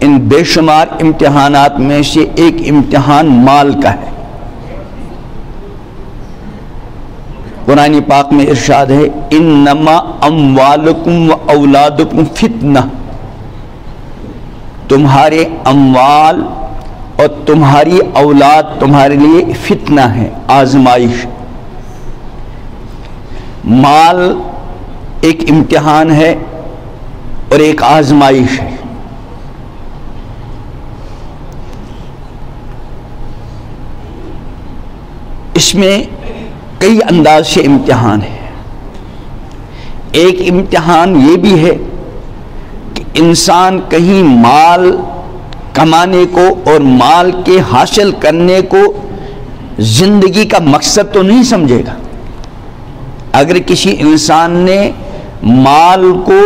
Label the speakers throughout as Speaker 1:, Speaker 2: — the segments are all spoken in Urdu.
Speaker 1: ان بے شمار امتحانات میں سے ایک امتحان مال کا ہے۔ قرآن پاک میں ارشاد ہے انما اموالکم و اولادکم فتنہ، تمہارے اموال اور تمہاری اولاد تمہارے لیے فتنہ ہے، آزمائش۔ مال ایک امتحان ہے اور ایک آزمائش ہے۔ اس میں کئی انداز سے امتحان ہے۔ ایک امتحان یہ بھی ہے کہ انسان کہیں مال کمانے کو اور مال کے حاصل کرنے کو زندگی کا مقصد تو نہیں سمجھے گا۔ اگر کسی انسان نے مال کو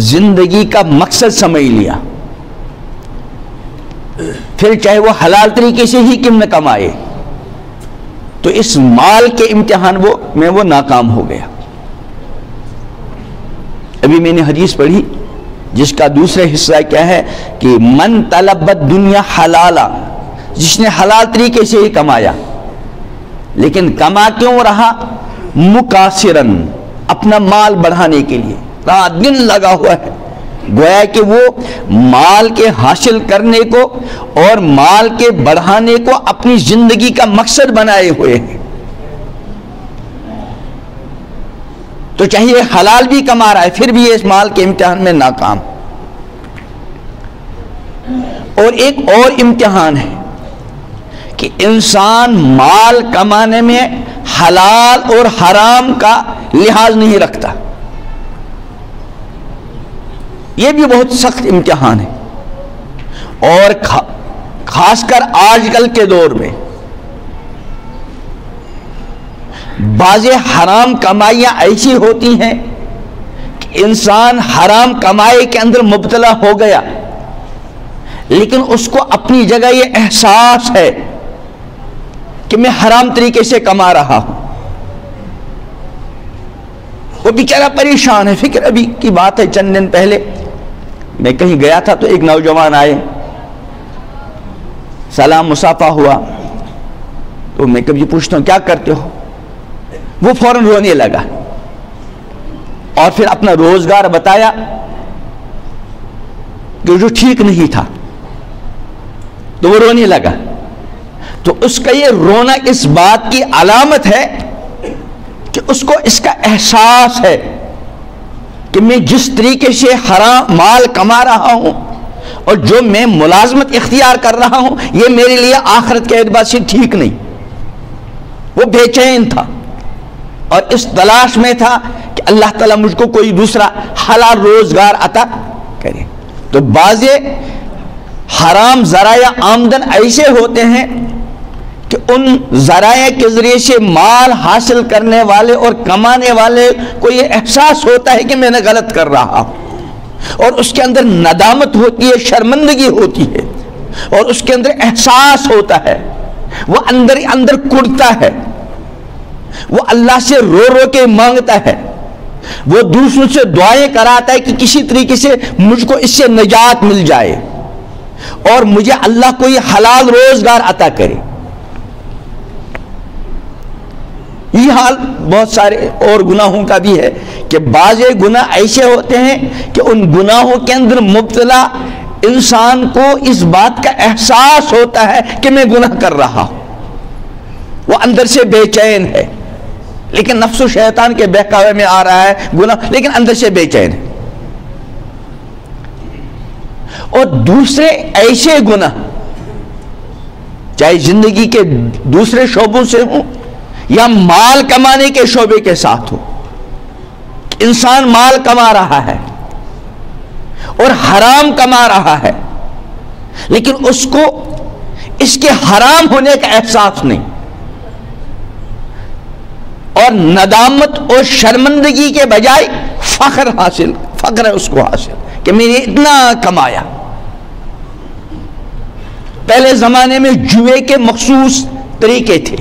Speaker 1: زندگی کا مقصد سمجھ لیا، پھر چاہے وہ حلال طریقے سے ہی کیوں نہ کمائے، تو اس مال کے امتحان میں وہ ناکام ہو گیا۔ ابھی میں نے حدیث پڑھی جس کا دوسرا حصہ کیا ہے کہ من طلب الدنیا حلالا، جس نے حلال طریقے سے ہی کمایا لیکن کما کیوں رہا؟ مکاسرن، اپنا مال بڑھانے کے لیے رات دن لگا ہوا ہے، گویا کہ وہ مال کے حاصل کرنے کو اور مال کے بڑھانے کو اپنی زندگی کا مقصد بنائے ہوئے ہیں، تو چاہیے حلال بھی کما رہا ہے پھر بھی اس مال کے امتحان میں ناکام۔ اور ایک اور امتحان ہے کہ انسان مال کمانے میں حلال اور حرام کا لحاظ نہیں رکھتا، یہ بھی بہت سخت امتحان ہے۔ اور خاص کر آج کل کے دور میں بعض حرام کمائیاں ایسی ہوتی ہیں کہ انسان حرام کمائی کے اندر مبتلا ہو گیا لیکن اس کو اپنی جگہ یہ احساس ہے کہ میں حرام طریقے سے کما رہا ہوں، وہ بیچارہ پریشان ہے۔ فکر ابھی کی بات ہے، چند دن پہلے میں کہیں گیا تھا تو ایک نوجوان آئے، سلام مصافحہ ہوا، تو میں کبھی پوچھتا ہوں کیا کرتے ہو، وہ فوراً رونے لگا اور پھر اپنا روزگار بتایا کہ جو ٹھیک نہیں تھا، تو وہ رونے لگا۔ تو اس کا یہ رونا اس بات کی علامت ہے کہ اس کو اس کا احساس ہے کہ میں جس طریقے سے حرام مال کما رہا ہوں اور جو میں ملازمت اختیار کر رہا ہوں یہ میرے لیے آخرت کے اعتبار سے ٹھیک نہیں۔ وہ بے چین تھا اور اس تلاش میں تھا کہ اللہ تعالیٰ مجھ کو کوئی دوسرا حلال روزگار عطا کرے۔ تو بعض حرام ذرائع آمدن ایسے ہوتے ہیں کہ ان ذرائع کے ذریعے سے مال حاصل کرنے والے اور کمانے والے کو یہ احساس ہوتا ہے کہ میں نے غلط کر رہا ہوں، اور اس کے اندر ندامت ہوتی ہے، شرمندگی ہوتی ہے، اور اس کے اندر احساس ہوتا ہے، وہ اندر اندر کڑتا ہے، وہ اللہ سے رو رو کے مانگتا ہے، وہ دوسروں سے دعائیں کراتا ہے کہ کسی طریقے سے مجھ کو اس سے نجات مل جائے اور مجھے اللہ کوئی حلال روزگار عطا کرے۔ یہ حال بہت سارے اور گناہوں کا بھی ہے کہ بعض گناہ ایسے ہوتے ہیں کہ ان گناہوں کے اندر مبتلا انسان کو اس بات کا احساس ہوتا ہے کہ میں گناہ کر رہا ہوں، وہ اندر سے بے چین ہے لیکن نفس و شیطان کے بہکاوے میں آ رہا ہے گناہ، لیکن اندر سے بے چین ہے۔ اور دوسرے ایسے گناہ چاہے زندگی کے دوسرے شعبوں سے ہوں یا مال کمانے کے شعبے کے ساتھ ہو، انسان مال کما رہا ہے اور حرام کما رہا ہے لیکن اس کو اس کے حرام ہونے کا احساس نہیں، اور ندامت اور شرمندگی کے بجائے فخر ہے اس کو حاصل کہ میں نے اتنا کمایا۔ پہلے زمانے میں جوئے کے مخصوص طریقے تھے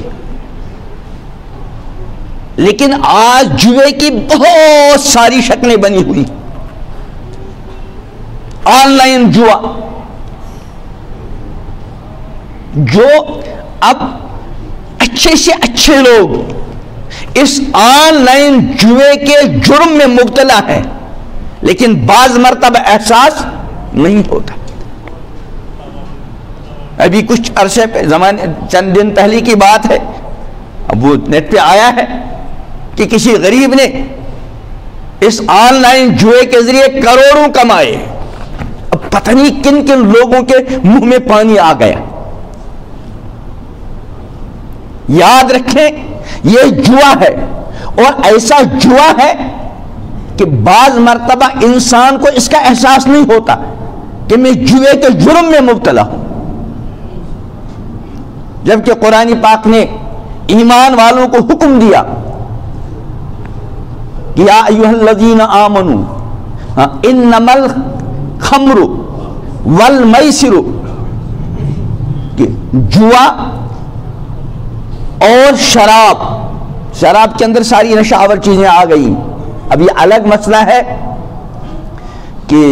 Speaker 1: لیکن آج جوئے کی بہت ساری شکلیں بنی ہوئی، آن لائن جوا، جو اب اچھے سے اچھے لوگ اس آن لائن جوئے کے جرم میں مبتلا ہیں، لیکن بعض مرتبہ احساس نہیں ہوتا. ابھی کچھ عرصے پہ چند دن پہلے کی بات ہے، اب وہ نیٹ پہ آیا ہے کہ کسی غریب نے اس آن لائن جوئے کے ذریعے کروڑوں کمائے. اب پتہ نہیں کن کن لوگوں کے منہ میں پانی آ گیا. یاد رکھیں یہ جوا ہے، اور ایسا جوا ہے کہ بعض مرتبہ انسان کو اس کا احساس نہیں ہوتا کہ میں جوے کے جرم میں مبتلا ہوں، جبکہ قرآن پاک نے ایمان والوں کو حکم دیا کہ یا ایھا الذین آمنوا انما الخمر والمیسر، کہ جوا اور شراب کے اندر ساری نشہ آور چیزیں آ گئی. اب یہ الگ مسئلہ ہے کہ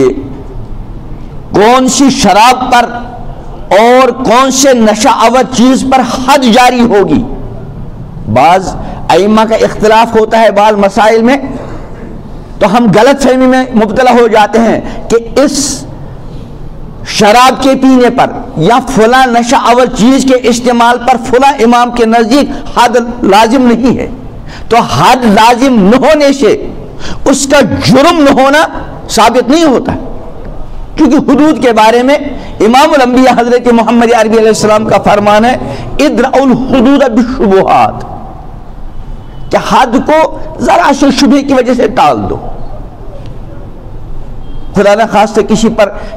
Speaker 1: کون سی شراب پر اور کون سے نشہ آور چیز پر حد جاری ہوگی. بعض ائمہ کا اختلاف ہوتا ہے بعض مسائل میں، تو ہم غلط فہمی میں مبتلا ہو جاتے ہیں کہ اس شراب کے پینے پر یا فلاں نشہ آور چیز کے استعمال پر فلاں امام کے نزدیک حد لازم نہیں ہے. تو حد لازم نہ ہونے سے اس کا جرم نہ ہونا ثابت نہیں ہوتا، کیونکہ حدود کے بارے میں امام الانبیاء حضرت محمد عربی علیہ السلام کا فرمان ہے ادرؤوا الحدود بالشبہات، کہ حد کو ذرا سے شبہ کی وجہ سے ٹال دو. خدا نہ خواستہ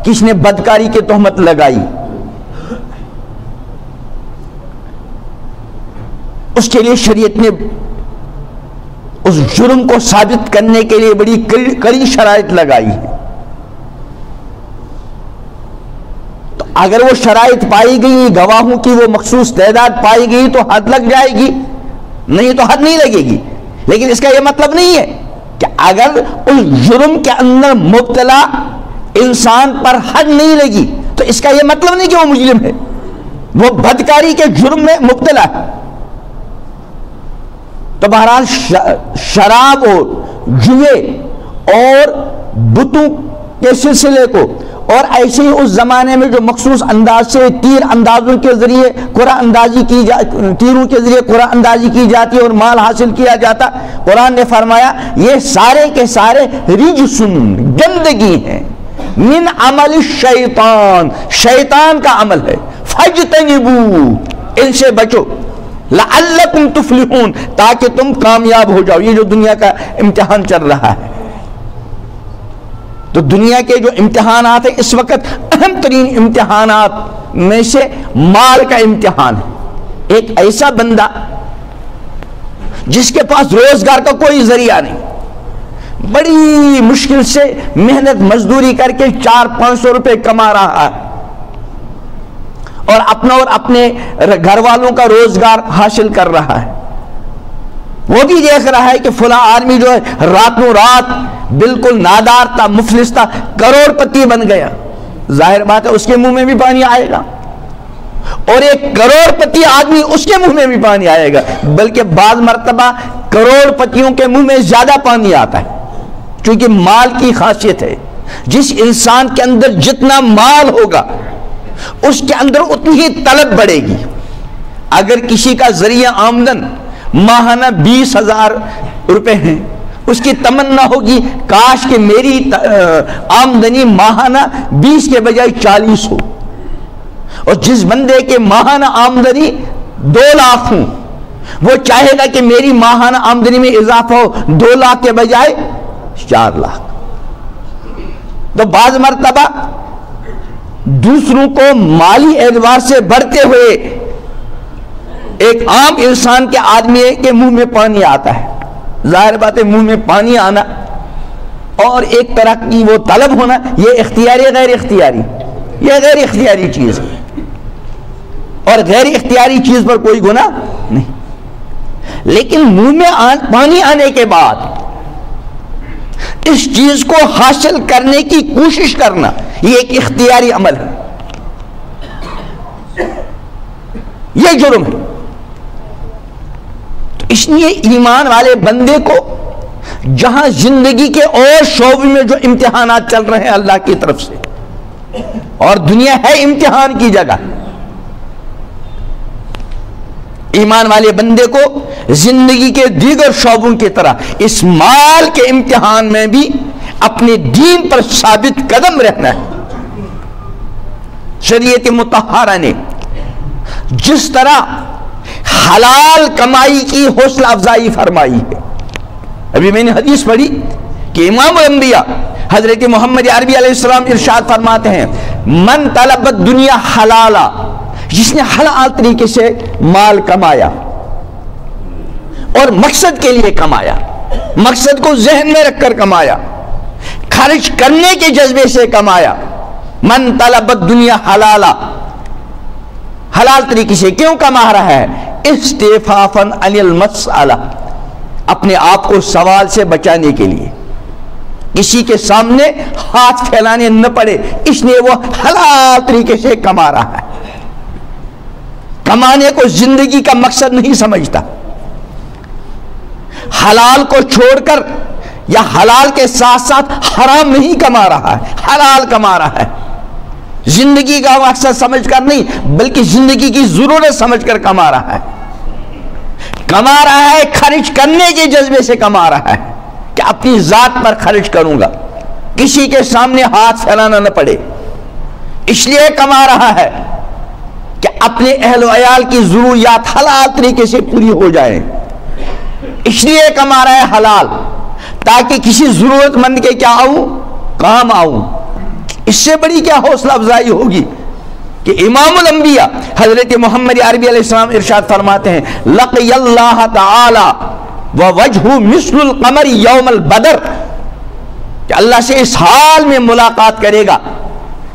Speaker 1: کسی نے بدکاری کی تہمت لگائی، اس کے لیے شریعت نے اس جرم کو ثابت کرنے کے لیے بڑی کڑی شرائط لگائی ہے. تو اگر وہ شرائط پائی گئی، گواہوں کی وہ مخصوص تعداد پائی گئی تو حد لگ جائے گی، نہیں تو حد نہیں لگے گی. لیکن اس کا یہ مطلب نہیں ہے کہ اگر اس جرم کے اندر مبتلا انسان پر حد نہیں لگی تو اس کا یہ مطلب نہیں کہ وہ مجرم ہے، وہ بدکاری کے جرم میں مبتلا ہے. تو بہرحال شراب اور جوئے اور بتوں کے سلسلے کو، اور ایسے ہی اس زمانے میں جو مخصوص انداز سے تیر اندازوں کے ذریعے قرآن اندازی کی تیروں کے ذریعے قرآن اندازی کی جاتی اور مال حاصل کیا جاتا، قرآن نے فرمایا یہ سارے کے سارے رجسن، گندگی ہیں، من عمل الشیطان، شیطان کا عمل ہے، فاجتنبوا، ان سے بچو، لعلکم تفلحون، تاکہ تم کامیاب ہو جاؤ. یہ جو دنیا کا امتحان چل رہا ہے، تو دنیا کے جو امتحانات ہیں اس وقت اہم ترین امتحانات میں سے مال کا امتحان ہے. ایک ایسا بندہ جس کے پاس روزگار کا کوئی ذریعہ نہیں، بڑی مشکل سے محنت مزدوری کر کے 400-500 روپے کما رہا ہے، اور اپنا اور اپنے گھر والوں کا روزگار حاصل کر رہا ہے. وہ بھی دیکھ رہا ہے کہ فلاں آدمی جو ہے راتوں رات بالکل نادار تھا، مفلس تھا، کروڑ پتی بن گیا. ظاہر بات ہے اس کے منہ میں بھی پانی آئے گا، اور ایک کروڑ پتی آدمی اس کے منہ میں بھی پانی آئے گا. بلکہ بعض مرتبہ کروڑ پتیوں کے منہ میں زیادہ پانی آتا ہے، کیونکہ مال کی خاصیت ہے. جس انسان کے اندر جتنا مال ہوگا اس کے اندر اتنی ہی طلب بڑھے گی. اگر کسی کا ذریعہ آمدن ماہانہ 20,000 روپے ہیں، اس کی تمنا ہوگی کاش کہ میری آمدنی ماہانہ 20 کے بجائے 40 ہو. اور جس بندے کے ماہانہ آمدنی 2 لاکھ ہوں، وہ چاہے گا کہ میری ماہانہ آمدنی میں اضافہ ہو 2 لاکھ کے بجائے 4 لاکھ. تو بعض مرتبہ دوسروں کو مالی اعتبار سے بڑھتے ہوئے ایک عام انسان کے آدمی کے منہ میں پانی آتا ہے. ظاہر بات ہے منہ میں پانی آنا اور ایک طرح کی وہ طلب ہونا، یہ اختیاری غیر اختیاری، یہ غیر اختیاری چیز ہے، اور غیر اختیاری چیز پر کوئی گناہ نہیں. لیکن منہ میں پانی آنے کے بعد اس چیز کو حاصل کرنے کی کوشش کرنا، یہ ایک اختیاری عمل ہے. یہ جرم ہے۔ تو اس لیے ایمان والے بندے کو جہاں زندگی کے اور شعبے میں جو امتحانات چل رہے ہیں اللہ کی طرف سے، اور دنیا ہے امتحان کی جگہ، ایمان والے بندے کو زندگی کے دیگر شعبوں کی طرح اس مال کے امتحان میں بھی اپنے دین پر ثابت قدم رہنا ہے۔ شریعت مطہرہ نے جس طرح حلال کمائی کی حوصلہ افزائی فرمائی ہے، ابھی میں نے حدیث پڑھی کہ امام الانبیاء حضرت محمد عربی علیہ السلام ارشاد فرماتے ہیں من طلب الدنیا حلالا، جس نے حلال طریقے سے مال کمایا اور مقصد کے لیے کمایا، مقصد کو ذہن میں رکھ کر کمایا، خرچ کرنے کے جذبے سے کمایا، من طلب الدنیا حلالا، حلال طریقے سے کیوں کما رہا ہے؟ استعفافاً عن المسئلہ، اپنے آپ کو سوال سے بچانے کے لیے، کسی کے سامنے ہاتھ پھیلانے نہ پڑے، اس لیے وہ حلال طریقے سے کما رہا ہے۔ کمانے کو زندگی کا مقصد نہیں سمجھتا، حلال کو چھوڑ کر یا حلال کے ساتھ ساتھ حرام نہیں کما رہا ہے، حلال کما رہا ہے، زندگی کا مقصد سمجھ کر نہیں بلکہ زندگی کی ضرورت سمجھ کر کما رہا ہے، کما رہا ہے خرچ کرنے کے جذبے سے کما رہا ہے کہ اپنی ذات پر خرچ کروں گا، کسی کے سامنے ہاتھ پھیلانا نہ پڑے، اس لیے کما رہا ہے کہ اپنے اہل و عیال کی ضروریات حلال طریقے سے پوری ہو جائیں، اس لیے کما رہا ہے حلال، تاکہ کسی ضرورت مند کے کیا آؤں؟ کام آؤں۔ اس سے بڑی کیا حوصلہ افزائی ہوگی کہ امام الانبیاء حضرت محمد عربی علیہ السلام ارشاد فرماتے ہیں لقی اللہ تعالی ووجہ مثل القمر یوم البدر، کہ اللہ سے اس حال میں ملاقات کرے گا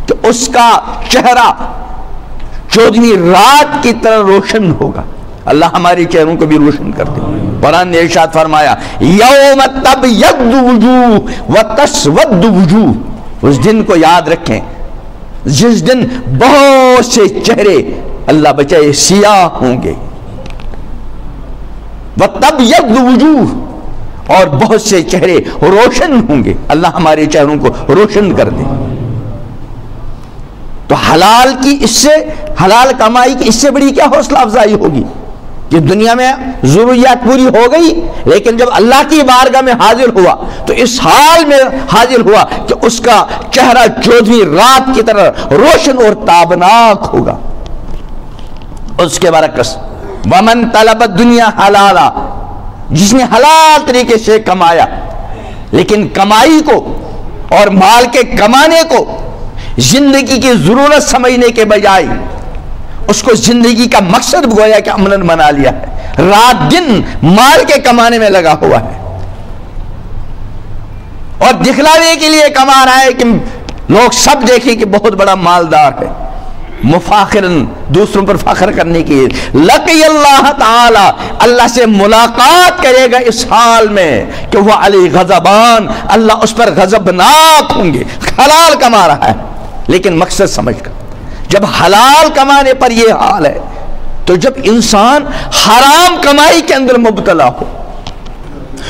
Speaker 1: کہ اس کا چہرہ 14ویں رات کی طرح روشن ہوگا۔ اللہ ہمارے چہروں کو بھی روشن کر دے۔ قرآن نے ارشاد فرمایا یوم تبیض وجوہ وتسود وجوہ، اس دن کو یاد رکھیں جس دن بہت سے چہرے اللہ بچائے سیاہ ہوں گے، وتبیض وجوہ، اور بہت سے چہرے روشن ہوں گے، اللہ ہمارے چہروں کو روشن کر دے۔ تو حلال کی اس سے حلال کمائی کی اس سے بڑی کیا حوصلہ افزائی ہوگی کہ دنیا میں ضروریات پوری ہو گئی، لیکن جب اللہ کی بارگاہ میں حاضر ہوا تو اس حال میں حاضر ہوا کہ اس کا چہرہ 14ویں رات کی طرح روشن اور تابناک ہوگا۔ اس کے برعکس ومن طلب الدنیا حلالا، جس نے حلال طریقے سے کمایا لیکن کمائی کو اور مال کے کمانے کو زندگی کی ضرورت سمجھنے کے بجائے اس کو زندگی کا مقصد گویا کہ عملاً بنا لیا ہے، رات دن مال کے کمانے میں لگا ہوا ہے اور دکھلانے کے لیے کما رہا ہے کہ لوگ سب دیکھیں کہ بہت بڑا مالدار ہے، مفاخرن دوسروں پر فخر کرنے کے لیے۔ لقی اللہ تعالی، اللہ سے ملاقات کرے گا اس حال میں کہ وہ علی غضبان، اللہ اس پر غضبناک ہوں گے۔ حلال کما رہا ہے لیکن مقصد سمجھ کر، جب حلال کمانے پر یہ حال ہے تو جب انسان حرام کمائی کے اندر مبتلا ہو،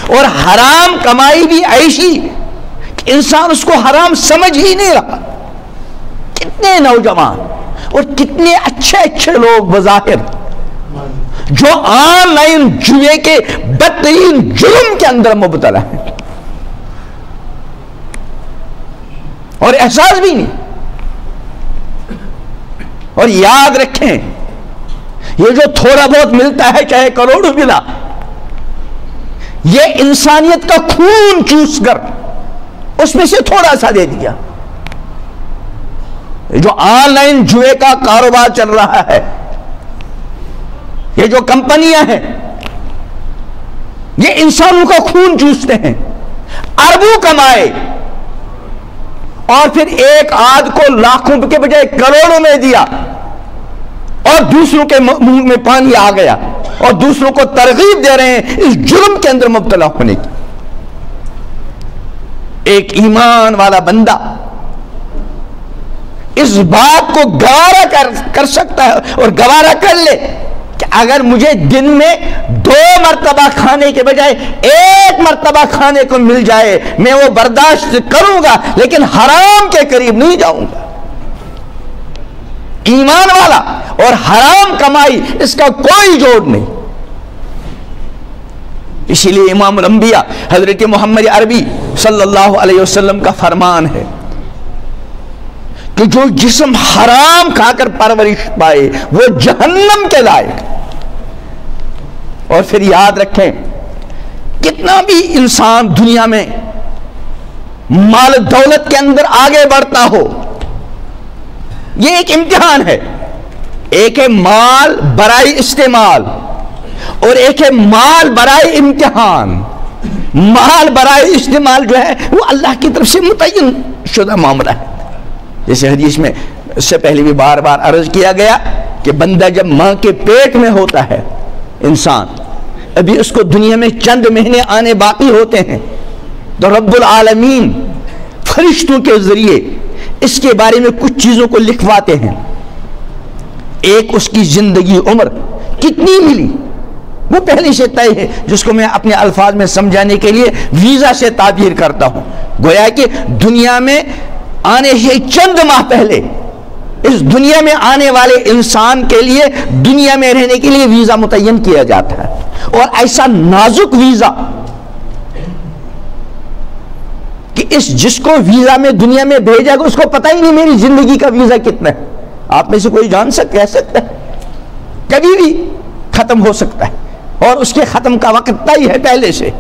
Speaker 1: اور حرام کمائی بھی ایسی کہ انسان اس کو حرام سمجھ ہی نہیں رہا۔ کتنے نوجوان اور کتنے اچھے اچھے لوگ بظاہر جو آن لائن جوئے کے بدترین جرم کے اندر مبتلا ہیں اور احساس بھی نہیں۔ اور یاد رکھیں یہ جو تھوڑا بہت ملتا ہے چاہے کروڑوں ملا، یہ انسانیت کا خون چوس کر اس میں سے تھوڑا سا دے دیا۔ جو آن لائن جوئے کا کاروبار چل رہا ہے، یہ جو کمپنیاں ہیں یہ انسانوں کا خون چوستے ہیں، اربوں کمائے اور پھر ایک آدھ کو لاکھوں کے بجائے کروڑوں میں دیا اور دوسروں کے منہ میں پانی آ گیا اور دوسروں کو ترغیب دے رہے ہیں اس جرم کے اندر مبتلا ہونے کی۔ ایک ایمان والا بندہ اس بات کو گوارا کر سکتا ہے اور گوارا کر لے کہ اگر مجھے دن میں 2 مرتبہ کھانے کے بجائے 1 مرتبہ کھانے کو مل جائے میں وہ برداشت کروں گا، لیکن حرام کے قریب نہیں جاؤں گا۔ ایمان والا اور حرام کمائی اس کا کوئی جوڑ نہیں۔ اسی لیے امام الانبیاء حضرت محمد عربی صلی اللہ علیہ وسلم کا فرمان ہے کہ جو جسم حرام کھا کر پرورش پائے وہ جہنم کے لائق۔ اور پھر یاد رکھیں، کتنا بھی انسان دنیا میں مال دولت کے اندر آگے بڑھتا ہو، یہ ایک امتحان ہے۔ ایک ہے مال برائے استعمال اور ایک ہے مال برائے امتحان۔ مال برائے استعمال جو ہے وہ اللہ کی طرف سے متعین شدہ معاملہ ہے، جیسے حدیث میں اس سے پہلے بھی بار بار عرض کیا گیا کہ بندہ جب ماں کے پیٹ میں ہوتا ہے، انسان ابھی اس کو دنیا میں چند مہینے آنے باقی ہوتے ہیں، تو رب العالمین فرشتوں کے ذریعے اس کے بارے میں کچھ چیزوں کو لکھواتے ہیں۔ ایک اس کی زندگی عمر کتنی ملی وہ پہلے سے طے ہے، جس کو میں اپنے الفاظ میں سمجھانے کے لیے ویزا سے تعبیر کرتا ہوں۔ گویا کہ دنیا میں آنے سے چند ماہ پہلے اس دنیا میں آنے والے انسان کے لیے دنیا میں رہنے کے لیے ویزا متعین کیا جاتا ہے، اور ایسا نازک ویزا کہ جس کو ویزا میں دنیا میں بھیجا گا اس کو پتہ ہی نہیں میری زندگی کا ویزا کتنا ہے۔ آپ میں سے کوئی جان کہہ سکتا ہے؟ کبھی بھی ختم ہو سکتا ہے، اور اس کے ختم کا وقت طے ہے پہلے سے،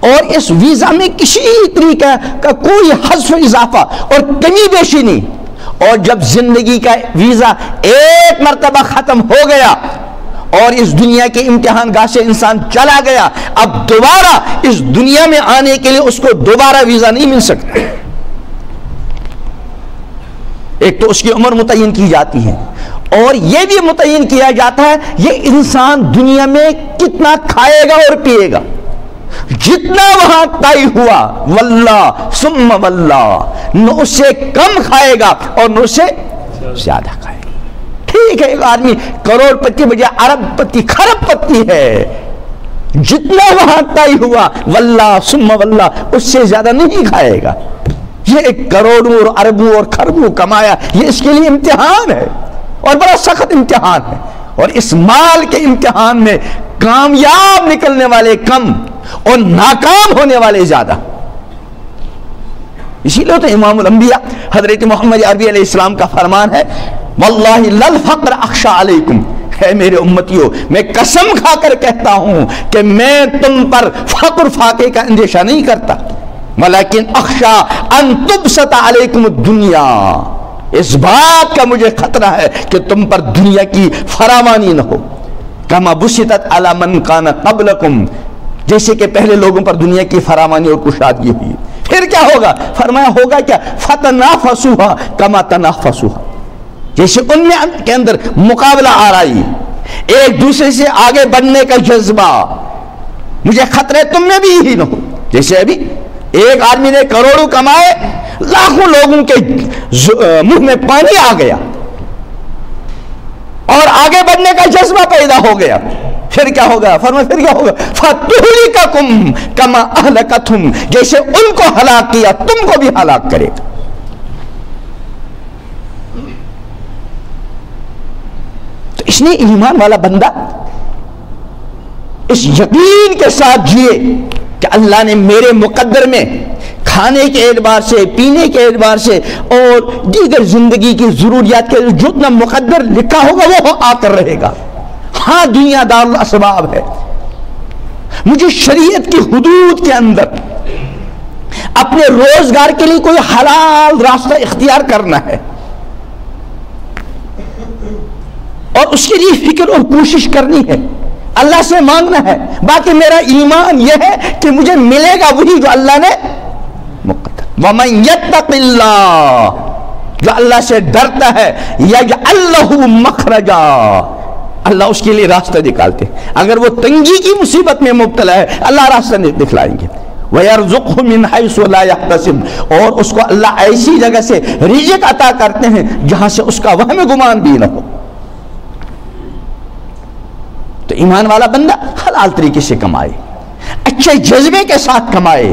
Speaker 1: اور اس ویزا میں کسی طریقے کا کوئی حذف اضافہ اور کمی بیشی نہیں۔ اور جب زندگی کا ویزا ایک مرتبہ ختم ہو گیا اور اس دنیا کے امتحان گاہ سے انسان چلا گیا، اب دوبارہ اس دنیا میں آنے کے لیے اس کو دوبارہ ویزا نہیں مل سکتا۔ ایک تو اس کی عمر متعین کی جاتی ہے، اور یہ بھی متعین کیا جاتا ہے یہ انسان دنیا میں کتنا کھائے گا اور پیے گا۔ جتنا وہاں طے ہوا واللہ ثم واللہ، نہ اس سے کم کھائے گا اور نہ اس سے زیادہ کھائے گا۔ ٹھیک ہے، ایک آدمی کروڑ پتی بجائے ارب پتی کھرب پتی ہے، جتنا وہاں طے ہوا واللہ ثم واللہ اس سے زیادہ نہیں کھائے گا۔ یہ ایک کروڑوں اور اربوں اور کھربوں کمایا، یہ اس کے لیے امتحان ہے اور بڑا سخت امتحان ہے، اور اس مال کے امتحان میں کامیاب نکلنے والے کم اور ناکام ہونے والے زیادہ۔ اسی لیے تو امام الانبیاء حضرت محمد عربی علیہ السلام کا فرمان ہے واللہ للفقر اخشى علیکم، ہے میرے امتیوں میں قسم کھا کر کہتا ہوں کہ میں تم پر فقر فاقے کا اندیشہ نہیں کرتا، ولیکن اخشى ان تبسط علیکم الدنیا، اس بات کا مجھے خطرہ ہے کہ تم پر دنیا کی فراوانی نہ ہو، کما بسطت علی من کان قبلکم، جیسے کہ پہلے لوگوں پر دنیا کی فراوانی اور کشادگی ہوئی۔ پھر کیا ہوگا؟ فرمایا ہوگا کیا؟ فتنافسوها کما تنافسوها، جیسے ان میں کے اندر مقابلہ آ رہی، ایک دوسرے سے آگے بڑھنے کا جذبہ، مجھے خطرہ تم میں بھی یہی نہ ہو۔ جیسے ابھی ایک آدمی نے کروڑوں کمائے، لاکھوں لوگوں کے منہ میں پانی آ گیا اور آگے بڑھنے کا جذبہ پیدا ہو گیا۔ پھر کیا ہوگا؟ فرمایا پھر کیا ہوگا؟ فَتُهْلِكَكُمْ كَمَا أَهْلَكَتْهُمْ، جیسے ان کو ہلاک کیا تم کو بھی ہلاک کرے گا۔ تو اس نے ایمان والا بندہ اس یقین کے ساتھ جیے کہ اللہ نے میرے مقدر میں کھانے کے اعتبار سے، پینے کے اعتبار سے اور دیگر زندگی کی ضروریات کے جتنا مقدر لکھا ہوگا وہ آ کر رہے گا۔ ہاں دنیا دار الاسباب ہے، مجھے شریعت کی حدود کے اندر اپنے روزگار کے لیے کوئی حلال راستہ اختیار کرنا ہے اور اس کے لیے فکر اور کوشش کرنی ہے، اللہ سے مانگنا ہے۔ باقی میرا ایمان یہ ہے کہ مجھے ملے گا وہی جو اللہ نے مقدر۔ وَمَن يَتَّقِ اللَّهَ، جو اللہ سے ڈرتا ہے يَجْعَلْ لَهُ مَخْرَجًا، اللہ اس کے لیے راستہ نکالتے ہیں۔ اگر وہ تنگی کی مصیبت میں مبتلا ہے اللہ راستہ دکھلائیں گے، وَيَرْزُقْهُ مِنْ حَيْثُ لَا يَحْتَسِبُ، اور اس کو اللہ ایسی جگہ سے رزق عطا کرتے ہیں جہاں سے اس کا وہم گمان بھی نہ ہو۔ تو ایمان والا بندہ حلال طریقے سے کمائے، اچھے جذبے کے ساتھ کمائے،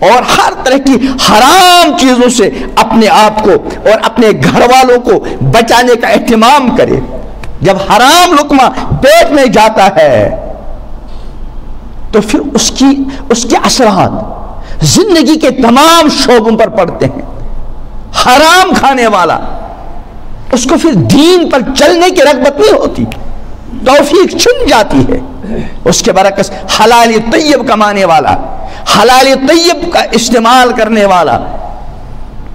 Speaker 1: اور ہر طرح کی حرام چیزوں سے اپنے آپ کو اور اپنے گھر والوں کو بچانے کا اہتمام کرے۔ جب حرام لقمہ پیٹ میں جاتا ہے تو پھر اس کے اثرات زندگی کے تمام شعبوں پر پڑتے ہیں۔ حرام کھانے والا، اس کو پھر دین پر چلنے کی رغبت نہیں ہوتی، توفیق چھن جاتی ہے۔ اس کے برعکس حلال طیب کمانے والا، حلال طیب کا استعمال کرنے والا،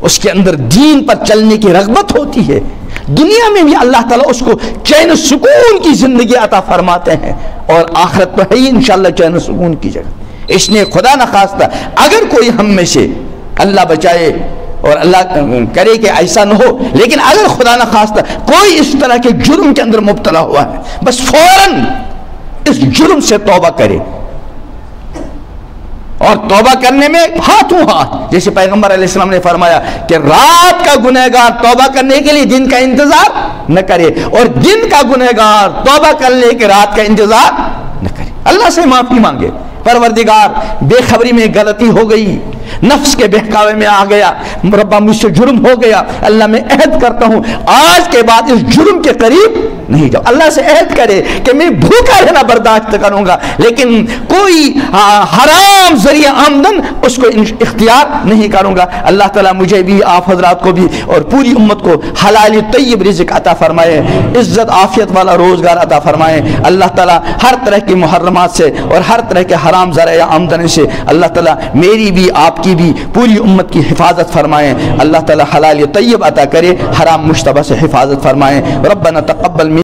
Speaker 1: اس کے اندر دین پر چلنے کی رغبت ہوتی ہے۔ دنیا میں بھی اللہ تعالیٰ اس کو چین سکون کی زندگی عطا فرماتے ہیں، اور آخرت تو ہے ہی انشاءاللہ چین سکون کی جگہ۔ اس نے خدا نخواستہ اگر کوئی ہم میں سے، اللہ بچائے اور اللہ کرے کہ ایسا نہ ہو، لیکن اگر خدا نخواستہ کوئی اس طرح کے جرم کے اندر مبتلا ہوا ہے، بس فوراً اس جرم سے توبہ کرے، اور توبہ کرنے میں ہاتھوں ہاتھ، جیسے پیغمبر علیہ السلام نے فرمایا کہ رات کا گنہگار توبہ کرنے کے لیے دن کا انتظار نہ کرے، اور دن کا گنہگار توبہ کرنے کے رات کا انتظار نہ کرے۔ اللہ سے معافی مانگے، پروردگار بے خبری میں غلطی ہو گئی، نفس کے بہکاوے میں آ گیا، ربا مجھ سے جرم ہو گیا، اللہ میں عہد کرتا ہوں آج کے بعد اس جرم کے قریب نہیں جاؤ۔ اللہ سے عہد کرے کہ میں بھوکا رہنا برداشت کروں گا، لیکن کوئی حرام ذریعہ آمدن اس کو اختیار نہیں کروں گا۔ اللہ تعالیٰ مجھے بھی، آپ حضرات کو بھی، اور پوری امت کو حلال طیب رزق عطا فرمائے، عزت عافیت والا روزگار عطا فرمائے۔ اللہ تعالیٰ ہر طرح کی محرمات سے اور ہر طرح کے حرام ذرائع آمدن سے اللہ تعالیٰ میری بھی، آپ کی بھی، پوری امت کی حفاظت فرمائیں۔ اللہ تعالیٰ حلال طیب عطا کرے، حرام مشتبہ سے حفاظت فرمائیں۔ ربنا تقبل